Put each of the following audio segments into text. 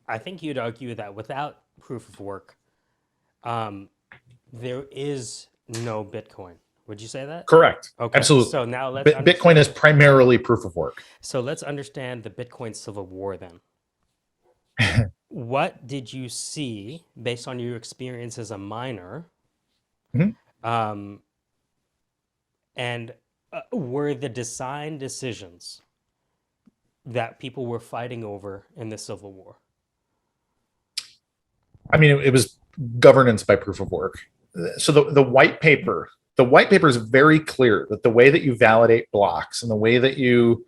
I think you'd argue that without proof of work, um, there is no Bitcoin. Would you say that? Correct. Okay, Absolutely. so now let's Bitcoin is understand. primarily proof of work. So let's understand the Bitcoin Civil War then. What did you see based on your experience as a miner? Mhm. Um, and were the design decisions that people were fighting over in the Civil War? I mean, it was governance by proof of work. So the white paper is very clear that the way that you validate blocks and the way that you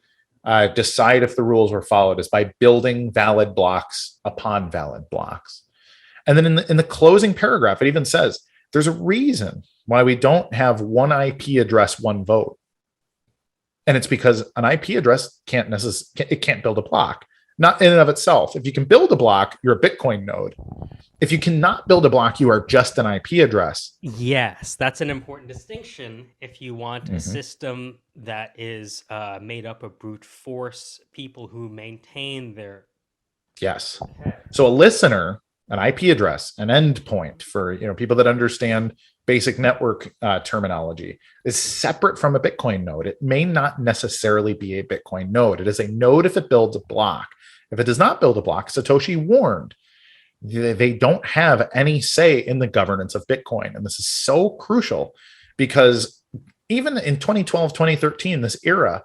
decide if the rules were followed is by building valid blocks upon valid blocks. And then in the closing paragraph, it even says there's a reason why we don't have one IP address, one vote. And it's because an IP address can't build a block, not in and of itself. If you can build a block, you're a Bitcoin node. If you cannot build a block, you are just an IP address. Yes, that's an important distinction if you want a Mhm. system that is made up of brute force people who maintain their. Yes. Okay. So a listener, an IP address, an endpoint for people that understand basic network terminology is separate from a Bitcoin node. It may not necessarily be a Bitcoin node. It is a node if it builds a block. If it does not build a block, Satoshi warned they don't have any say in the governance of Bitcoin. And this is so crucial because even in 2012, 2013, this era,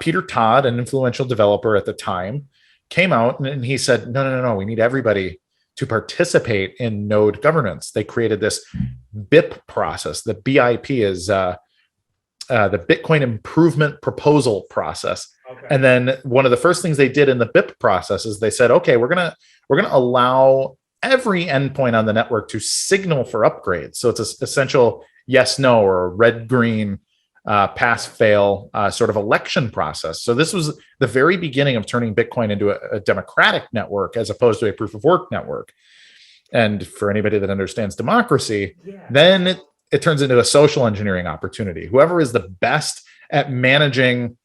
Peter Todd, an influential developer at the time, came out and he said, no, we need everybody to participate in node governance. They created this BIP process. The BIP is the Bitcoin Improvement Proposal process. Okay. And then one of the first things they did in the BIP process is they said, okay, we're gonna allow every endpoint on the network to signal for upgrades. So it's an essential yes, no, or red, green, pass, fail sort of election process. So this was the very beginning of turning Bitcoin into a democratic network as opposed to a proof of work network. And for anybody that understands democracy, Yeah. then it turns into a social engineering opportunity. Whoever is the best at managing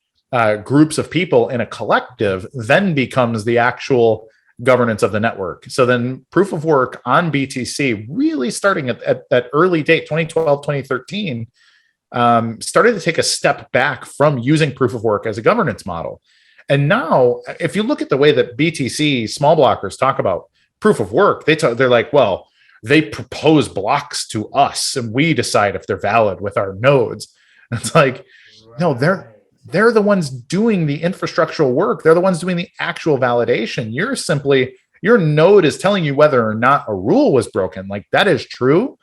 groups of people in a collective then becomes the actual governance of the network. So then proof of work on BTC, really starting at that early date, 2012, 2013, started to take a step back from using proof of work as a governance model. And now, if you look at the way that BTC small blockers talk about proof of work, they're like, well, they propose blocks to us and we decide if they're valid with our nodes. And it's like, no, Right. they're the ones doing the infrastructural work. They're the ones doing the actual validation. You're simply your node is telling you whether or not a rule was broken. Like that is true,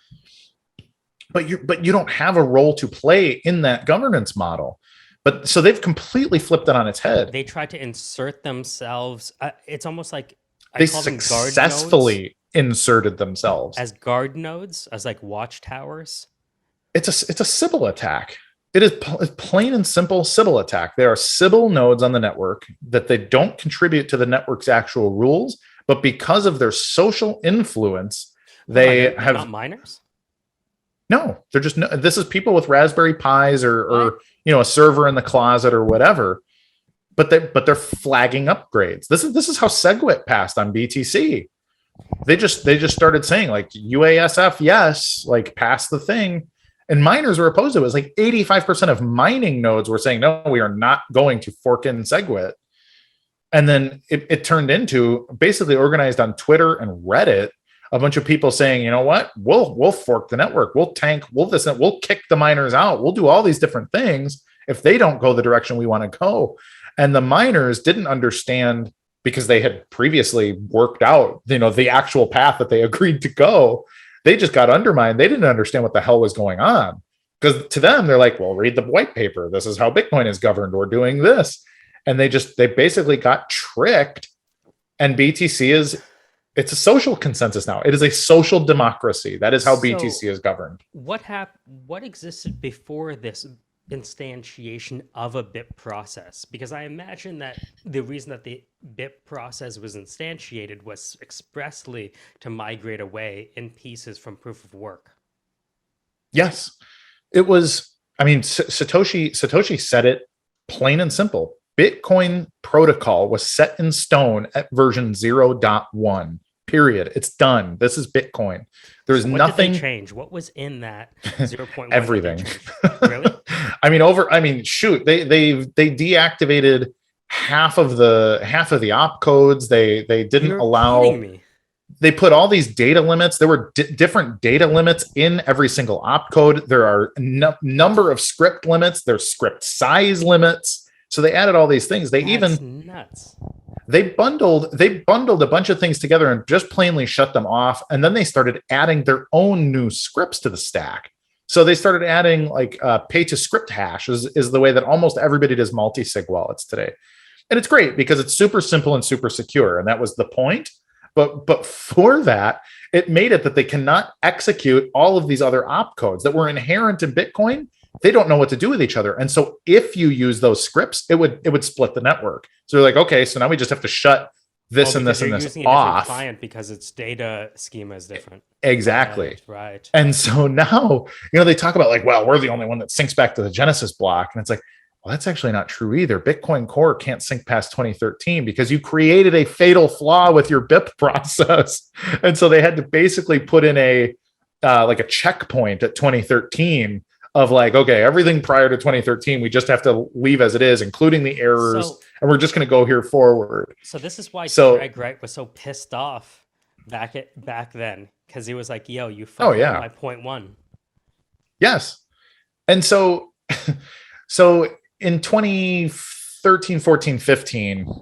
but you don't have a role to play in that governance model. But so they've completely flipped it on its head. They try to insert themselves. It's almost like I They call them guard nodes, successfully inserted themselves. as guard nodes, as like watchtowers. It's a Sybil attack. It is plain and simple Sybil attack. There are Sybil nodes on the network that they don't contribute to the network's actual rules, but because of their social influence, Hold on, they they're not have minors? no. They're just no, this is people with Raspberry Pis What? or a server in the closet or whatever. But they're flagging upgrades. This is how SegWit passed on BTC. They just started saying like UASF yes, like pass the thing, and miners were opposed to it. It was like 85% of mining nodes were saying no, we are not going to fork in SegWit. And then it turned into basically organized on Twitter and Reddit a bunch of people saying, you know what, we'll fork the network, we'll tank, we'll kick the miners out, we'll do all these different things if they don't go the direction we want to go. And the miners didn't understand because they had previously worked out, the actual path that they agreed to go. They just got undermined. They didn't understand what the hell was going on because to them, they're like, well, read the white paper. This is how Bitcoin is governed. We're doing this. And they basically got tricked. And BTC it's a social consensus now. It is a social democracy. That is how So BTC is governed. what existed before this instantiation of a BIP process? Because I imagine that the reason that the BIP process was instantiated was expressly to migrate away in pieces from proof of work. Yes, it was. I mean, Satoshi said it plain and simple. Bitcoin protocol was set in stone at version 0.1. Period. It's done. This is Bitcoin. There's So what did they nothing, change? What was in that 0.1 that they everything. changed? Really? Shoot, they deactivated half of the opcodes. They didn't You're kidding allow, me. they put all these data limits. There were different data limits in every single opcode. There are number of script limits. There's script size limits. So they added all these things. That's nuts. They bundled a bunch of things together and just plainly shut them off. And then they started adding their own new scripts to the stack. So they started adding like pay to script hash is the way that almost everybody does multi-sig wallets today. And it's great because it's super simple and super secure. And that was the point. But for that, it made it that they cannot execute all of these other opcodes that were inherent in Bitcoin. They don't know what to do with each other. And so if you use those scripts, it would split the network. So they're like, okay, so now we just have to shut this and this and this using off. A client because its data schema is different. Exactly. Right. And so now, they talk about like, well, we're the only one that syncs back to the Genesis block. And it's like, well, that's actually not true either. Bitcoin Core can't sync past 2013 because you created a fatal flaw with your BIP process. And so they had to basically put in a checkpoint at 2013 of like, okay, everything prior to 2013, we just have to leave as it is, including the errors. And we're just going to go here forward. So this is why Greg Wright was so pissed off back then, because he was like, yo, you fucked up my 0.1. Yes. And so in 2013, 14, 15,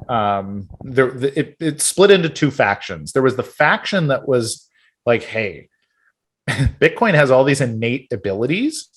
it split into two factions. There was the faction that was like, hey, Bitcoin has all these innate abilities.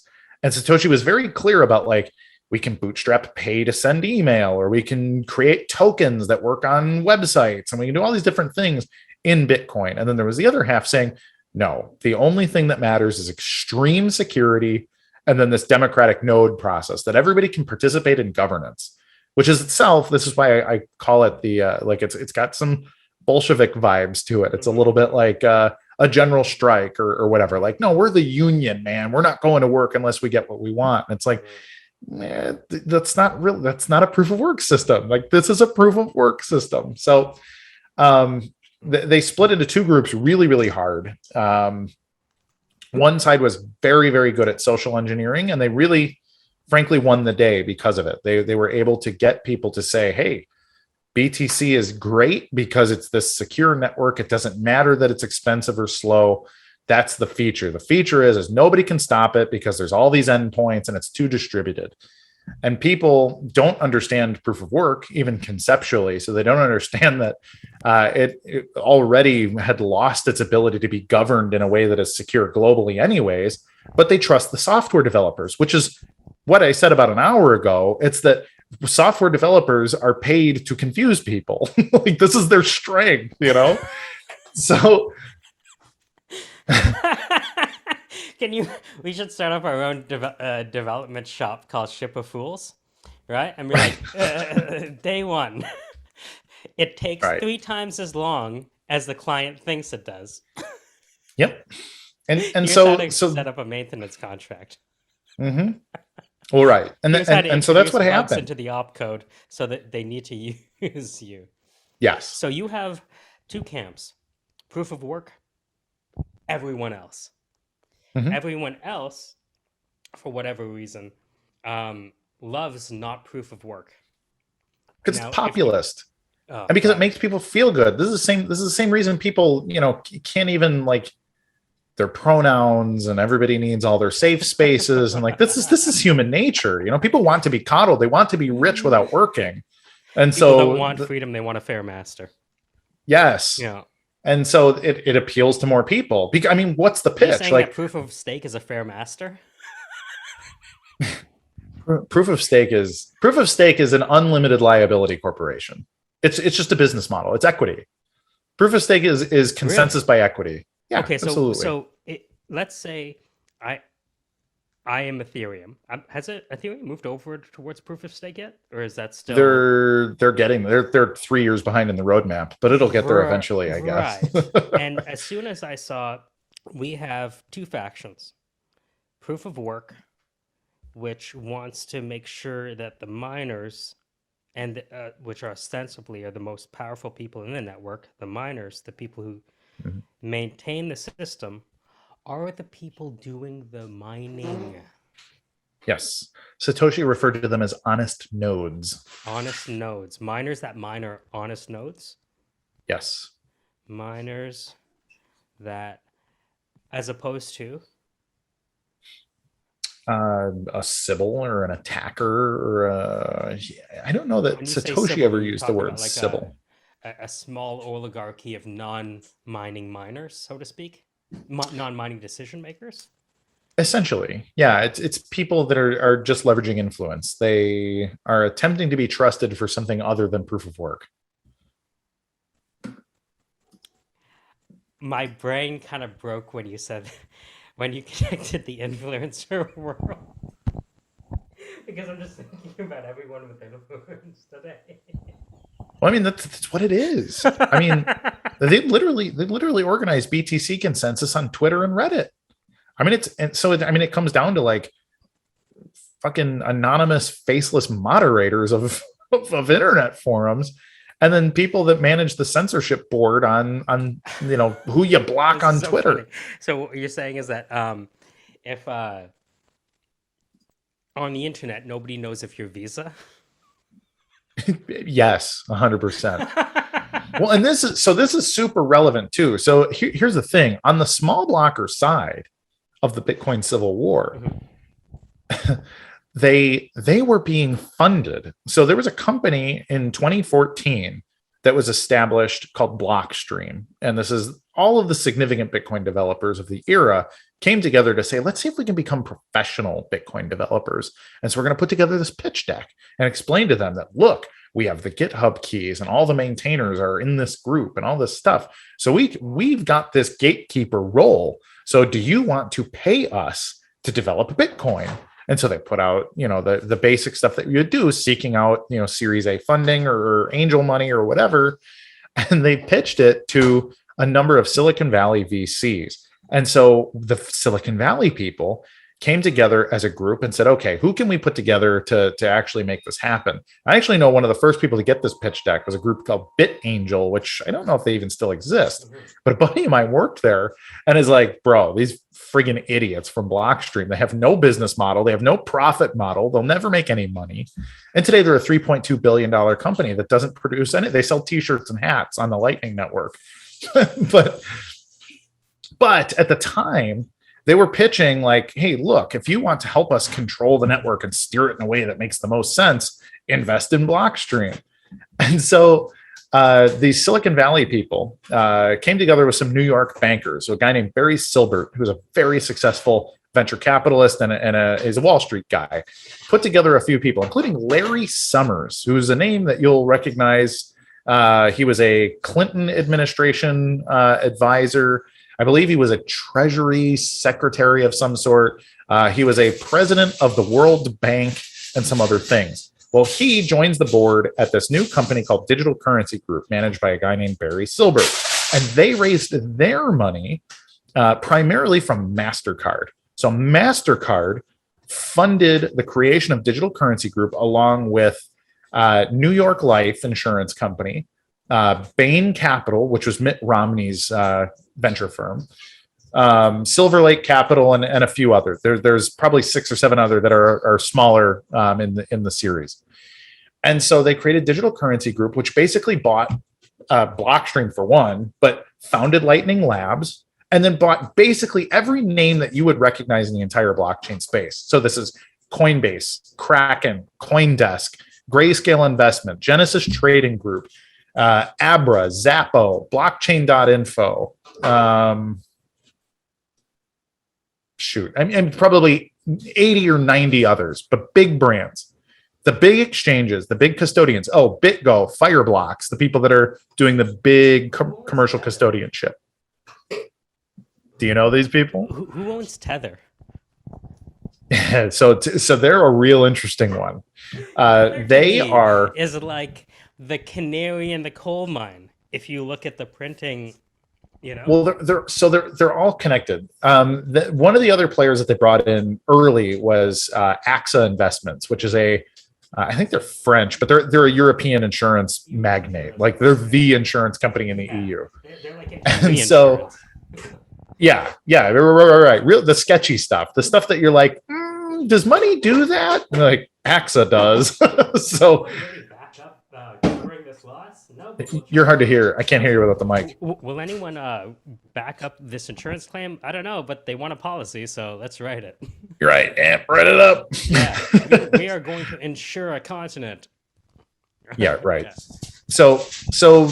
And Satoshi was very clear about like, we can bootstrap pay to send email, or we can create tokens that work on websites, and we can do all these different things in Bitcoin. And then there was the other half saying, no, the only thing that matters is extreme security. And then this democratic node process that everybody can participate in governance, which is itself, this is why I call it it's got some Bolshevik vibes to it. It's a little bit like a general strike or whatever. Like, no, we're the union, man. We're not going to work unless we get what we want. And it's like, that's not real. That's not a proof of work system. Like, this is a proof of work system. So they split into two groups really, really hard. One side was very, very good at social engineering, and they really, frankly, won the day because of it. They were able to get people to say, hey, BTC is great because it's this secure network. It doesn't matter that it's expensive or slow. That's the feature. The feature is nobody can stop it because there's all these endpoints and it's too distributed. And people don't understand proof of work, even conceptually. So they don't understand that it already had lost its ability to be governed in a way that is secure globally anyways, but they trust the software developers, which is what I said about an hour ago. It's that software developers are paid to confuse people. Like, this is their strength, So we should start up our own development shop called Ship of Fools, right? And we're like, day one, it takes 3 times as long as the client thinks it does. Yep. And so set up a maintenance contract. Mm-hmm. All right. And so that's what happened into the opcode so that they need to use you. Yes. So you have 2 camps: proof of work, everyone else. Mm-hmm. Everyone else, for whatever reason, loves not proof of work because it's populist, and because it makes people feel good. This is the same reason people, can't even like their pronouns, and everybody needs all their safe spaces, and like this is human nature. People want to be coddled. They want to be rich without working, and people don't want freedom. They want a fair master. Yes. Yeah. And so it appeals to more people. I mean, what's the pitch? Saying that proof of stake is a fair master? Proof of stake is an unlimited liability corporation. It's just a business model. It's equity. Proof of stake is consensus by equity. Yeah. Okay. So let's say I am Ethereum. Has Ethereum moved over towards proof of stake yet, or is that still? They're 3 years behind in the roadmap, but it'll get there eventually, I guess. Right. And as soon as I saw, we have 2 factions: proof of work, which wants to make sure that the miners and which are ostensibly are the most powerful people in the network, the miners, the people who Mhm. maintain the system, are the people doing the mining. Yes. Satoshi referred to them as honest nodes. Honest nodes. Miners that mine are honest nodes. Yes. Miners that, as opposed to, A Sybil or an attacker or I don't know that when you say Satoshi civil, ever are you used the talking word about like a Sybil. a small oligarchy of non-mining miners, so to speak, non-mining decision makers? Essentially, yeah, it's people that are just leveraging influence. They are attempting to be trusted for something other than proof of work. My brain kind of broke when you said when you connected the influencer world because I'm just thinking about everyone with influence today. Well, I mean, that's what it is. I mean, they literally organize BTC consensus on Twitter and Reddit. I mean, it comes down to like fucking anonymous, faceless moderators of internet forums, and then people that manage the censorship board on who you block This is on so funny. Twitter. So what you're saying is that if on the internet nobody knows if you're Visa. Yes, 100%. Well, and this is super relevant too. So here's the thing: on the small blocker side of the Bitcoin Civil War, they were being funded. So there was a company in 2014 that was established called Blockstream, and this is all of the significant Bitcoin developers of the era came together to say, let's see if we can become professional Bitcoin developers. And so we're going to put together this pitch deck and explain to them that, look, we have the GitHub keys and all the maintainers are in this group and all this stuff. So we've got this gatekeeper role. So do you want to pay us to develop Bitcoin? And so they put out, the basic stuff that you do, seeking out, Series A funding or angel money or whatever. And they pitched it to a number of Silicon Valley VCs. And so the Silicon Valley people came together as a group and said, okay, who can we put together to actually make this happen? I actually know one of the first people to get this pitch deck was a group called BitAngel, which I don't know if they even still exist, but a buddy of mine worked there and is like, bro, these friggin' idiots from Blockstream, they have no business model. They have no profit model. They'll never make any money. And today they're a $3.2 billion company that doesn't produce any. They sell t-shirts and hats on the Lightning Network. but at the time, they were pitching like, hey, look, if you want to help us control the network and steer it in a way that makes the most sense, invest in Blockstream. And so these Silicon Valley people came together with some New York bankers. So a guy named Barry Silbert, who's a very successful venture capitalist and is a Wall Street guy, put together a few people, including Larry Summers, who's a name that you'll recognize. He was a Clinton administration advisor. I believe he was a Treasury Secretary of some sort. He was a president of the World Bank and some other things. Well, he joins the board at this new company called Digital Currency Group, managed by a guy named Barry Silbert. And they raised their money primarily from MasterCard. So MasterCard funded the creation of Digital Currency Group along with New York Life Insurance Company, Bain Capital, which was Mitt Romney's venture firm, Silver Lake Capital, and a few others. There's probably 6 or 7 other that are smaller in the series. And so they created Digital Currency Group, which basically bought Blockstream for one, but founded Lightning Labs, and then bought basically every name that you would recognize in the entire blockchain space. So this is Coinbase, Kraken, CoinDesk, Grayscale Investment, Genesis Trading Group, Abra, Zappo, Blockchain.info. I mean, probably 80 or 90 others, but big brands. The big exchanges, the big custodians. Oh, BitGo, Fireblocks, the people that are doing the big commercial custodianship. Do you know these people? Who owns Tether? So they're a real interesting one. They are is like the canary in the coal mine. If you look at the printing, Well, they're all connected. One of the other players that they brought in early was AXA Investments, which is a I think they're French, but they're a European insurance magnate. Like they're the insurance company in the Yeah, EU. they're like an And easy so insurance. yeah, right. Real the sketchy stuff, the stuff that you're like, does money do that? Like AXA does. So Will really back up covering this loss? No, but we'll you're try hard to to. hear. I can't hear you without the mic. Will anyone back up this insurance claim? I don't know, but they want a policy, so let's write it. You're right. Amp, write it up. Yeah, we are going to insure a continent. Yeah, right. Yeah. So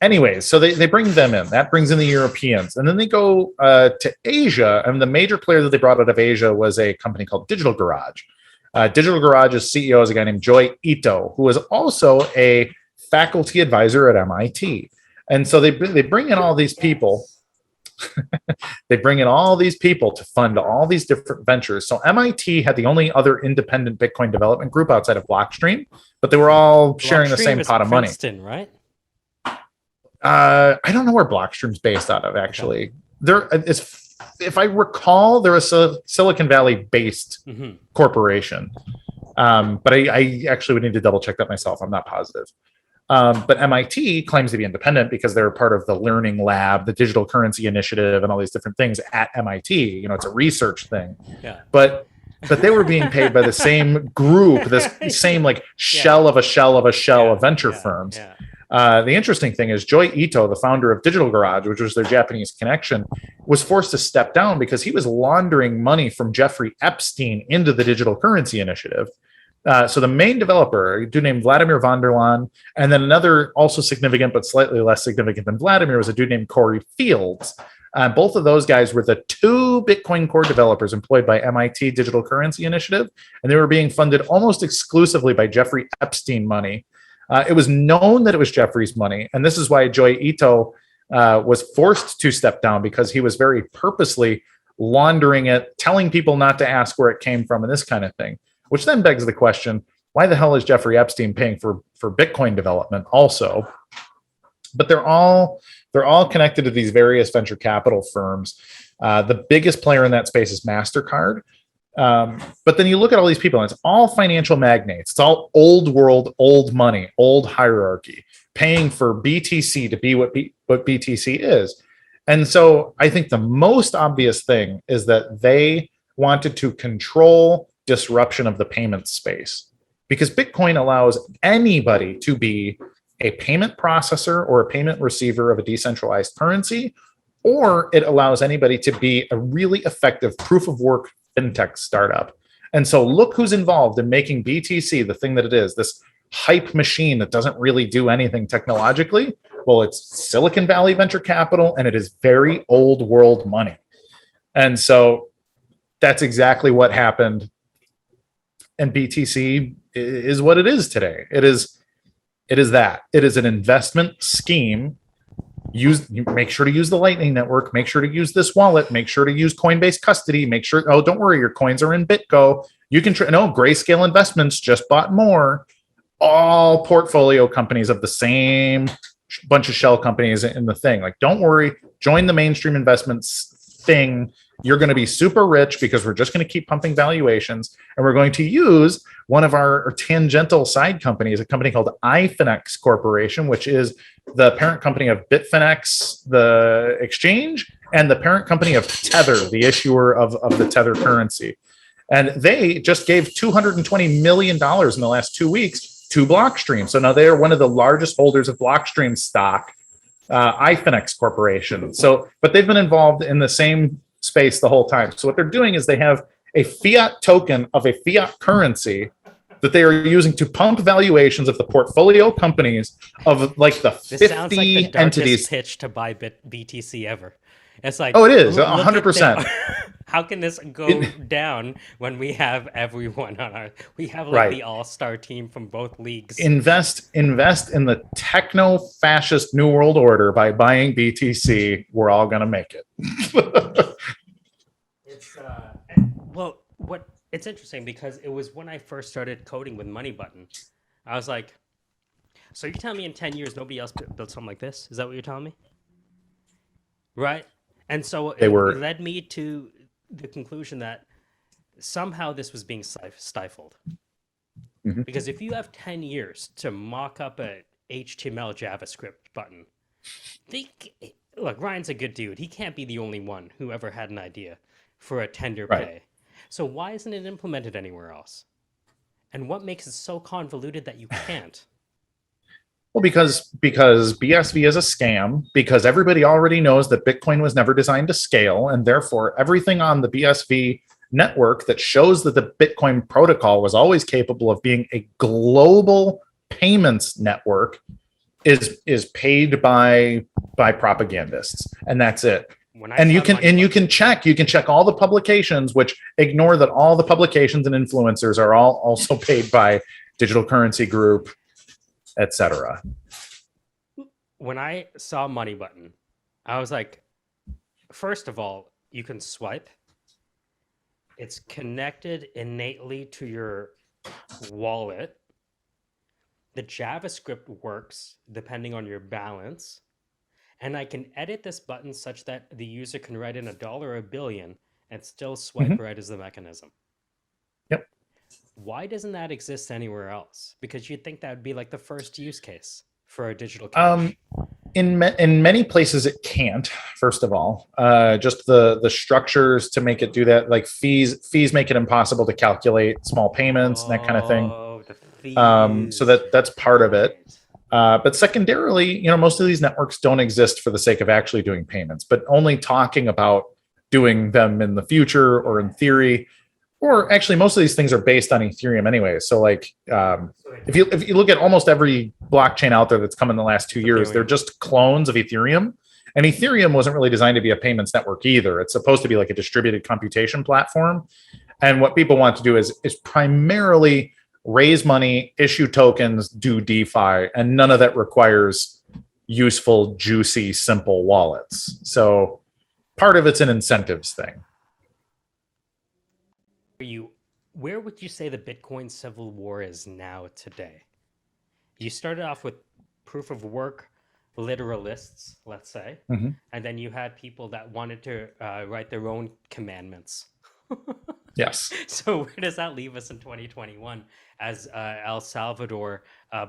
anyways, so they bring them in. That brings in the Europeans. And then they go to Asia. And the major player that they brought out of Asia was a company called Digital Garage. Digital Garage's CEO is a guy named Joy Ito, who is also a faculty advisor at MIT. And so they bring in all these people. They bring in all these people to fund all these different ventures. So MIT had the only other independent Bitcoin development group outside of Blockstream, but they were all sharing the same pot of money. Princeton, right? I don't know where Blockstream's based out of, actually. Okay. There is, if I recall, they're a Silicon Valley based corporation. But I actually would need to double check that myself. I'm not positive. But MIT claims to be independent because they're part of the Learning Lab, the Digital Currency Initiative, and all these different things at MIT. You know, it's a research thing. Yeah. But they were being paid by the same group, this same like shell of a shell of a shell of venture firms. Yeah. The interesting thing is Joy Ito, the founder of Digital Garage, which was their Japanese connection, was forced to step down because he was laundering money from Jeffrey Epstein into the Digital Currency Initiative. So the main developer, a dude named Vladimir van der Laan, and then another also significant but slightly less significant than Vladimir was a dude named Corey Fields. Both of those guys were the two Bitcoin core developers employed by MIT Digital Currency Initiative, and they were being funded almost exclusively by Jeffrey Epstein money. It was known that it was Jeffrey's money, and this is why Joy Ito was forced to step down, because he was very purposely laundering it, telling people not to ask where it came from, and this kind of thing. Which then begs the question, why the hell is Jeffrey Epstein paying for Bitcoin development also? But they're all connected to these various venture capital firms. The biggest player in that space is MasterCard. But then you look at all these people, and it's all financial magnates. It's all old world, old money, old hierarchy, paying for BTC to be what BTC is. And so I think the most obvious thing is that they wanted to control disruption of the payment space, because Bitcoin allows anybody to be a payment processor or a payment receiver of a decentralized currency, or it allows anybody to be a really effective proof of work fintech startup. And so look who's involved in making BTC the thing that it is, this hype machine that doesn't really do anything technologically. Well, it's Silicon Valley venture capital, and it is very old world money. And so that's exactly what happened. And BTC is what it is today. It is that. It is an investment scheme. Make sure to use the Lightning Network. Make sure to use this wallet. Make sure to use Coinbase custody. Make sure, don't worry, your coins are in BitGo. You can, Grayscale Investments just bought more. All portfolio companies of the same bunch of shell companies in the thing. Like, don't worry, join the mainstream investments thing. You're going to be super rich because we're just going to keep pumping valuations, and we're going to use one of our tangential side companies, a company called iFinex Corporation, which is the parent company of Bitfinex, the exchange, and the parent company of Tether, the issuer of the Tether currency. And they just gave $220 million in the last 2 weeks to Blockstream. So now they are one of the largest holders of Blockstream stock, iFinex Corporation. So, but they've been involved in the same space the whole time. So what they're doing is they have a fiat token of a fiat currency that they are using to pump valuations of the portfolio companies of like the 50 this sounds like the entities. Pitch to buy BTC ever. It's like, oh, it is 100%. How can this go down when we have everyone on our? We have like the all-star team from both leagues. Invest in the techno-fascist New World Order by buying BTC. We're all gonna make it. It's interesting because it was when I first started coding with Money Button. I was like, so you're telling me in 10 years nobody else built something like this? Is that what you're telling me? Right. And so it led me to the conclusion that somehow this was being stifled. Because if you have 10 years to mock up a HTML JavaScript button, think, look, Ryan's a good dude. He can't be the only one who ever had an idea for a tender Right. pay. So why isn't it implemented anywhere else? And what makes it so convoluted that you can't? Well, because BSV is a scam, because everybody already knows that Bitcoin was never designed to scale, and therefore everything on the BSV network that shows that the Bitcoin protocol was always capable of being a global payments network is paid by propagandists, and that's it. When I And you saw can money and you button, can check all the publications, which ignore that all the publications and influencers are all also paid by Digital Currency Group, etc. when I saw money button, I was like, first of all, you can swipe. It's connected innately to your wallet. The JavaScript works depending on your balance. And I can edit this button such that the user can write in $1 or a billion and still swipe right as the mechanism. Yep. Why doesn't that exist anywhere else? Because you'd think that would be like the first use case for a digital cash. In many places it can't. First of all, just the structures to make it do that, like fees make it impossible to calculate small payments and that kind of thing. Oh, the fees. So that's part of it. Right. But secondarily, most of these networks don't exist for the sake of actually doing payments, but only talking about doing them in the future or in theory. Or actually, most of these things are based on Ethereum anyway. So, like, if you look at almost every blockchain out there that's come in the last 2 years, they're just clones of Ethereum. And Ethereum wasn't really designed to be a payments network either. It's supposed to be like a distributed computation platform. And what people want to do is primarily raise money, issue tokens, do DeFi, and none of that requires useful, juicy, simple wallets. So part of it's an incentives thing. Where would you say the Bitcoin civil war is now today? You started off with proof of work literalists, let's say, and then you had people that wanted to write their own commandments. Yes. So where does that leave us in 2021 as El Salvador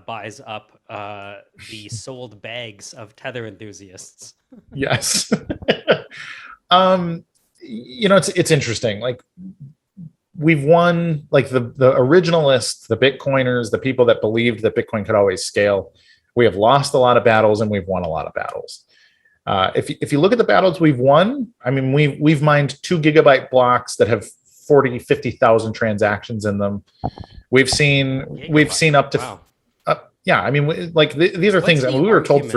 buys up the sold bags of tether enthusiasts? Yes. It's interesting. Like, we've won, like the originalists, the Bitcoiners, the people that believed that Bitcoin could always scale. We have lost a lot of battles and we've won a lot of battles. If you look at the battles we've won, I mean, we've mined 2 gigabyte blocks that have 40, 50,000 transactions in them. We've seen up to, wow. Yeah. I mean, like these are What's things that we were told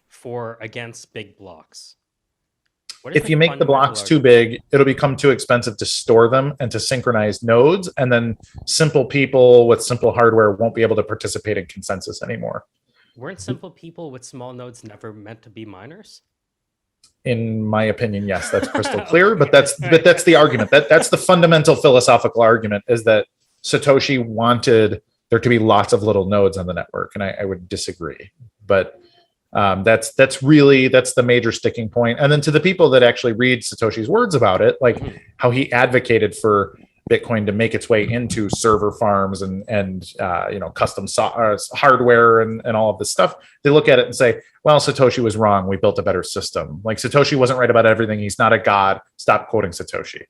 for against big blocks. If you make the blocks too big, it'll become too expensive to store them and to synchronize nodes. And then simple people with simple hardware won't be able to participate in consensus anymore. Weren't simple people with small nodes never meant to be miners? In my opinion, yes, that's crystal clear. But that's the argument. That's the fundamental philosophical argument, is that Satoshi wanted there to be lots of little nodes on the network, and I would disagree. But that's the major sticking point. And then to the people that actually read Satoshi's words about it, like how he advocated for Bitcoin to make its way into server farms and custom hardware and all of this stuff, they look at it and say, well, Satoshi was wrong. We built a better system. Like, Satoshi wasn't right about everything. He's not a god. Stop quoting Satoshi.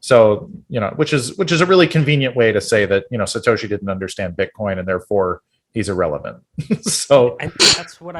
So, which is a really convenient way to say that, Satoshi didn't understand Bitcoin and therefore he's irrelevant. So, and that's what